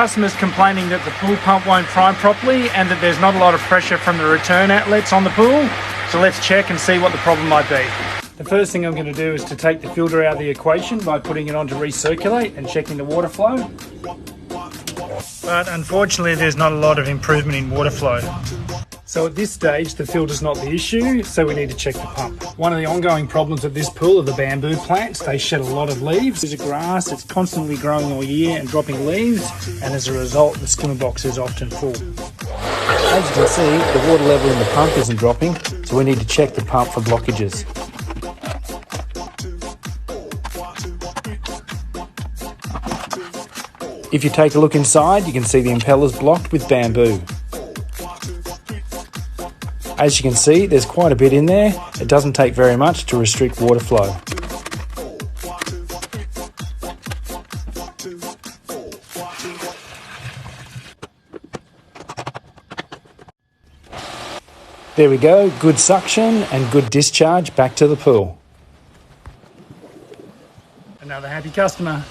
Customers complaining that the pool pump won't prime properly and that there's not a lot of pressure from the return outlets on the pool. So let's check and see what the problem might be. The first thing I'm going to do is to take the filter out of the equation by putting it on to recirculate and checking the water flow. But unfortunately there's not a lot of improvement in water flow. So at this stage the filter's not the issue, so we need to check the pump. One of the ongoing problems at this pool are the bamboo plants. They shed a lot of leaves. There's a grass that's constantly growing all year and dropping leaves, and as a result the skimmer box is often full. As you can see, the water level in the pump isn't dropping, so we need to check the pump for blockages. If you take a look inside, you can see the impeller's blocked with bamboo. As you can see, there's quite a bit in there. It doesn't take very much to restrict water flow. There we go, good suction and good discharge back to the pool. Another happy customer.